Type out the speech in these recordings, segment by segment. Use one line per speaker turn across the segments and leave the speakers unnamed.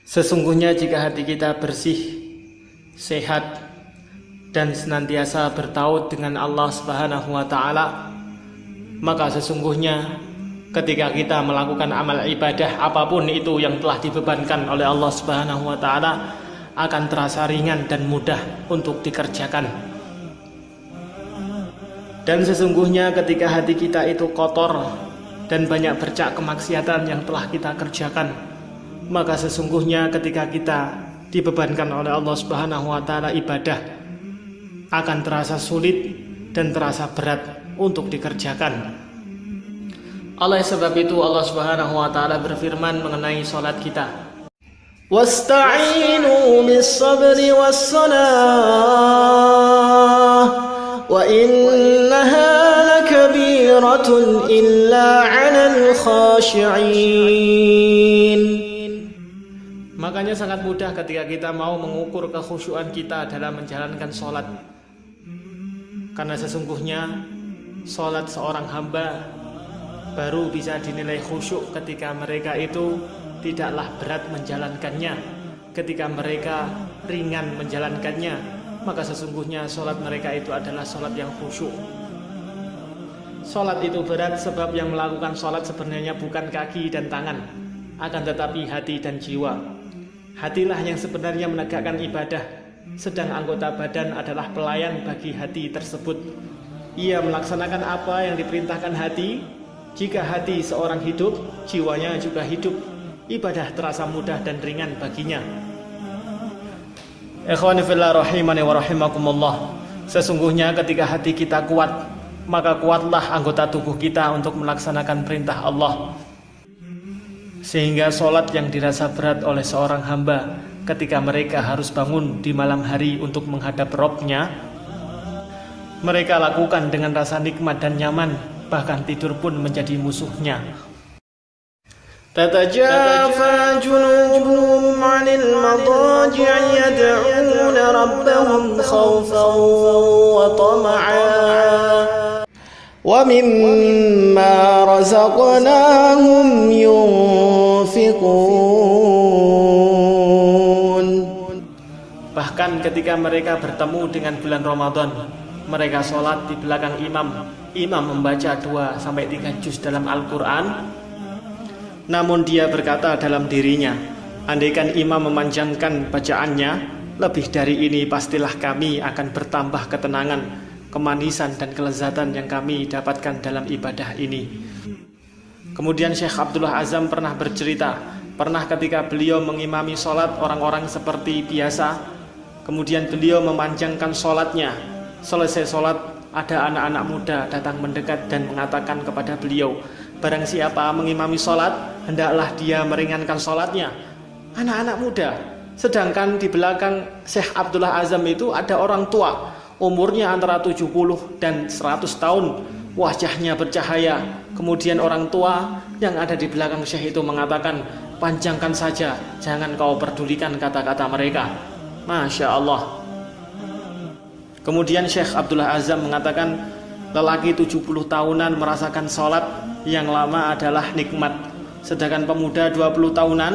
Sesungguhnya jika hati kita bersih, sehat, dan senantiasa bertaut dengan Allah Subhanahu wa Ta'ala, maka sesungguhnya ketika kita melakukan amal ibadah apapun itu yang telah dibebankan oleh Allah Subhanahu wa Ta'ala, akan terasa ringan dan mudah untuk dikerjakan. Dan sesungguhnya ketika hati kita itu kotor dan banyak bercak kemaksiatan yang telah kita kerjakan, maka sesungguhnya ketika kita dibebankan oleh Allah Subhanahu wa Ta'ala ibadah, akan terasa sulit dan terasa berat untuk dikerjakan. Oleh sebab itu Allah Subhanahu wa Ta'ala berfirman mengenai salat kita, "Wasta'inu bis-sabri was-salah wa innaha lakabiratun illa 'alal khashi'in." Makanya sangat mudah ketika kita mau mengukur kekhusyuan kita dalam menjalankan sholat. Karena sesungguhnya sholat seorang hamba baru bisa dinilai khusyuk ketika mereka itu tidaklah berat menjalankannya. Ketika mereka ringan menjalankannya, maka sesungguhnya sholat mereka itu adalah sholat yang khusyuk. Sholat itu berat sebab yang melakukan sholat sebenarnya bukan kaki dan tangan, akan tetapi hati dan jiwa. Hatilah yang sebenarnya menegakkan ibadah, sedang anggota badan adalah pelayan bagi hati tersebut. Ia melaksanakan apa yang diperintahkan hati. Jika hati seorang hidup, jiwanya juga hidup. Ibadah terasa mudah dan ringan baginya. Ikhwani fillah rahimani wa rahimakumullah. Sesungguhnya ketika hati kita kuat, maka kuatlah anggota tubuh kita untuk melaksanakan perintah Allah. Sehingga sholat yang dirasa berat oleh seorang hamba ketika mereka harus bangun di malam hari untuk menghadap Rabb-Nya, mereka lakukan dengan rasa nikmat dan nyaman, bahkan tidur pun menjadi musuhnya. Tatajafa junubuhum 'anil madaji'i yad'una rabbahum khawfan wa tama'an wa mimma razaqnahum yunfiqun. Bahkan ketika mereka bertemu dengan bulan Ramadan, mereka sholat di belakang imam. Imam membaca 2-3 juz dalam Al-Quran. Namun dia berkata dalam dirinya, andaikan imam memanjangkan bacaannya, lebih dari ini pastilah kami akan bertambah ketenangan, kemanisan dan kelezatan yang kami dapatkan dalam ibadah ini. Kemudian Syekh Abdullah Azam pernah bercerita, pernah ketika beliau mengimami sholat orang-orang seperti biasa, kemudian beliau memanjangkan sholatnya. Selesai sholat, ada anak-anak muda datang mendekat dan mengatakan kepada beliau, barang siapa mengimami sholat, hendaklah dia meringankan sholatnya. Anak-anak muda. Sedangkan di belakang Syekh Abdullah Azam itu ada orang tua, umurnya antara 70 dan 100 tahun, wajahnya bercahaya. Kemudian orang tua yang ada di belakang Syekh itu mengatakan, panjangkan saja, jangan kau pedulikan kata-kata mereka. Masya Allah. Kemudian Syekh Abdullah Azam mengatakan, lelaki 70 tahunan merasakan sholat yang lama adalah nikmat, sedangkan pemuda 20 tahunan,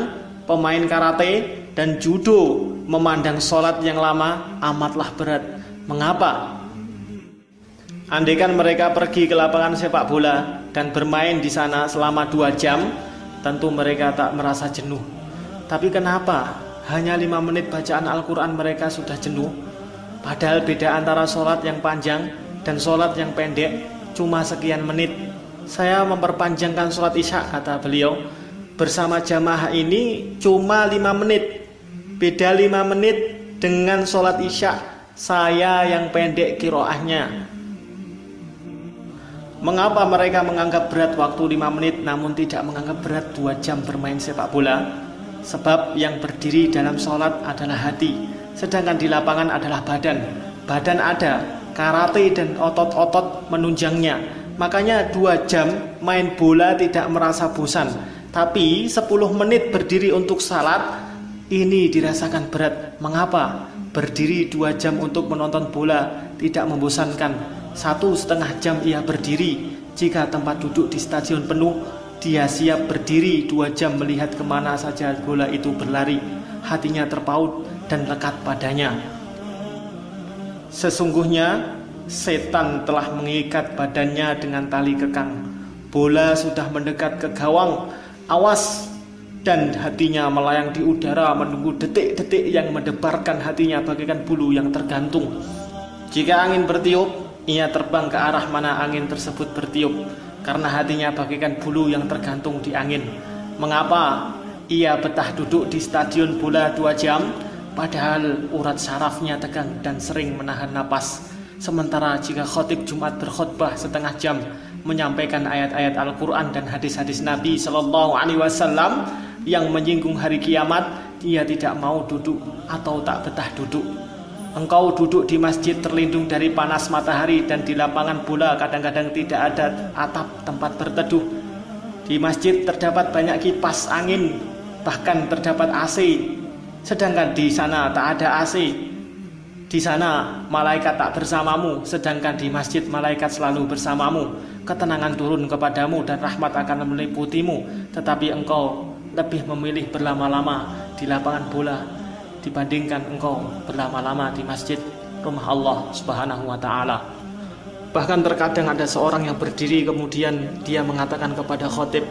pemain karate dan judo, memandang sholat yang lama amatlah berat. Mengapa? Andaikan mereka pergi ke lapangan sepak bola dan bermain di sana selama 2 jam, tentu mereka tak merasa jenuh. Tapi kenapa hanya 5 menit bacaan Al-Quran mereka sudah jenuh? Padahal beda antara sholat yang panjang dan sholat yang pendek cuma sekian menit. Saya memperpanjangkan sholat isya, kata beliau, bersama jamaah ini cuma 5 menit. Beda 5 menit dengan sholat isya, saya yang pendek kiroahnya. Mengapa mereka menganggap berat waktu 5 menit namun tidak menganggap berat 2 jam bermain sepak bola? Sebab yang berdiri dalam sholat adalah hati, sedangkan di lapangan adalah badan. Badan ada, karate dan otot-otot menunjangnya. Makanya 2 jam main bola tidak merasa bosan. Tapi 10 menit berdiri untuk salat, ini dirasakan berat. Mengapa? Berdiri 2 jam untuk menonton bola tidak membosankan. 1,5 jam ia berdiri. Jika tempat duduk di stadion penuh, Dia siap berdiri 2 jam melihat kemana saja bola itu berlari. Hatinya terpaut dan lekat padanya. Sesungguhnya setan telah mengikat badannya dengan tali kekang. Bola sudah mendekat ke gawang, awas, dan hatinya melayang di udara menunggu detik-detik yang mendebarkan hatinya bagaikan bulu yang tergantung. Jika angin bertiup, ia terbang ke arah mana angin tersebut bertiup, karena hatinya bagaikan bulu yang tergantung di angin. Mengapa ia betah duduk di stadion bola 2 jam, padahal urat sarafnya tegang dan sering menahan napas? Sementara jika khotib Jumat berkhutbah setengah jam menyampaikan ayat-ayat Al-Quran dan hadis-hadis Nabi Sallallahu Alaihi Wasallam yang menyinggung hari kiamat, dia tidak mau duduk atau tak betah duduk. Engkau duduk di masjid terlindung dari panas matahari, dan di lapangan bola kadang-kadang tidak ada atap tempat berteduh. Di masjid terdapat banyak kipas angin, bahkan terdapat AC, sedangkan di sana tak ada AC. Di sana malaikat tak bersamamu, sedangkan di masjid malaikat selalu bersamamu. Ketenangan turun kepadamu dan rahmat akan meliputimu, tetapi engkau lebih memilih berlama-lama di lapangan bola dibandingkan engkau berlama-lama di masjid, rumah Allah Subhanahu wa ta'ala. Bahkan terkadang ada seorang yang berdiri kemudian dia mengatakan kepada khotib,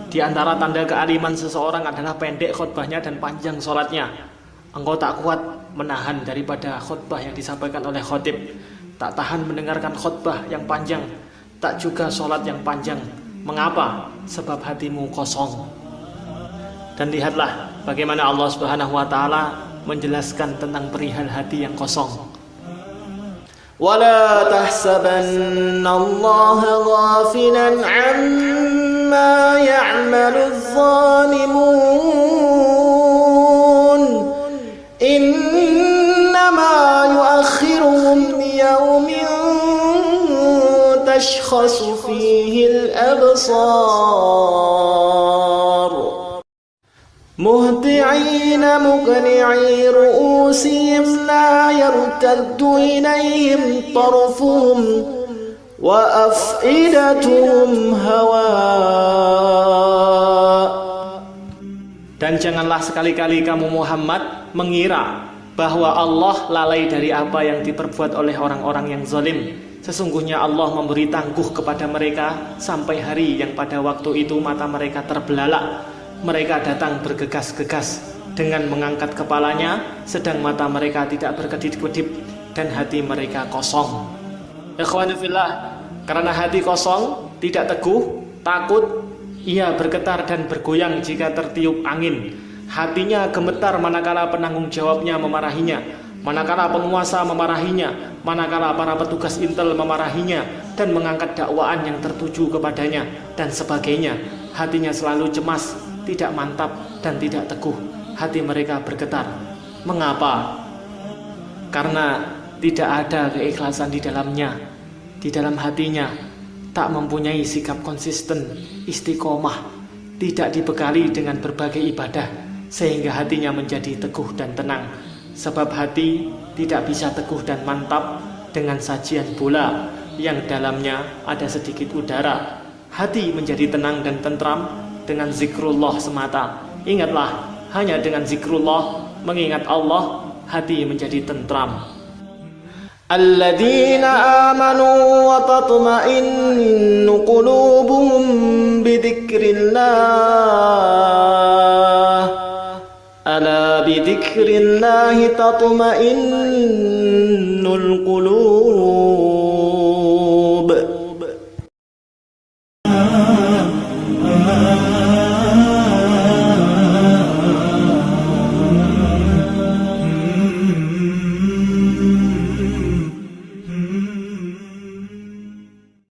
di antara tanda kealiman seseorang adalah pendek khutbahnya dan panjang sholatnya. Engkau tak kuat menahan daripada khutbah yang disampaikan oleh khotib, tak tahan mendengarkan khutbah yang panjang, tak juga sholat yang panjang. Mengapa? Sebab hatimu kosong. Dan lihatlah bagaimana Allah Subhanahu wa ta'ala menjelaskan tentang perihal hati yang kosong.
وَلَا تَحْسَبَنَّ اللَّهَ غَافِلًا عَمَّا يَعْمَلُ الظَّالِمُونَ إِنَّمَا يُؤَخِّرُهُمْ لِيَوْمٍ تَشْخَصُ فِيهِ الْأَبْصَارُ مهطعين مقنعي رؤوسهم لا يرتد إليهم طرفهم وأفئدتهم هواء.
Dan janganlah sekali-kali kamu Muhammad mengira bahwa Allah lalai dari apa yang diperbuat oleh orang-orang yang zalim. Sesungguhnya Allah memberi tangguh kepada mereka sampai hari yang pada waktu itu mata mereka terbelalak. Mereka datang bergegas-gegas dengan mengangkat kepalanya, sedang mata mereka tidak berkedip-kedip dan hati mereka kosong. Ikhwani fillah, karena hati kosong, tidak teguh, takut, ia bergetar dan bergoyang jika tertiup angin. Hatinya gemetar manakala penanggung jawabnya memarahinya, manakala penguasa memarahinya, manakala para petugas intel memarahinya dan mengangkat dakwaan yang tertuju kepadanya dan sebagainya. Hatinya selalu cemas, tidak mantap dan tidak teguh. Hati mereka bergetar. Mengapa? Karena tidak ada keikhlasan di dalamnya. Di dalam hatinya tak mempunyai sikap konsisten, istiqomah, tidak dibekali dengan berbagai ibadah, sehingga hatinya menjadi teguh dan tenang. Sebab hati tidak bisa teguh dan mantap dengan sajian bola yang dalamnya ada sedikit udara. Hati menjadi tenang dan tentram dengan zikrullah semata. Ingatlah, hanya dengan zikrullah, mengingat Allah, hati menjadi tentram.
Alladzina amanu wa tatma'innu qulubuhum bidzikrillah. Ala bidzikrillah tatma'innul qulub.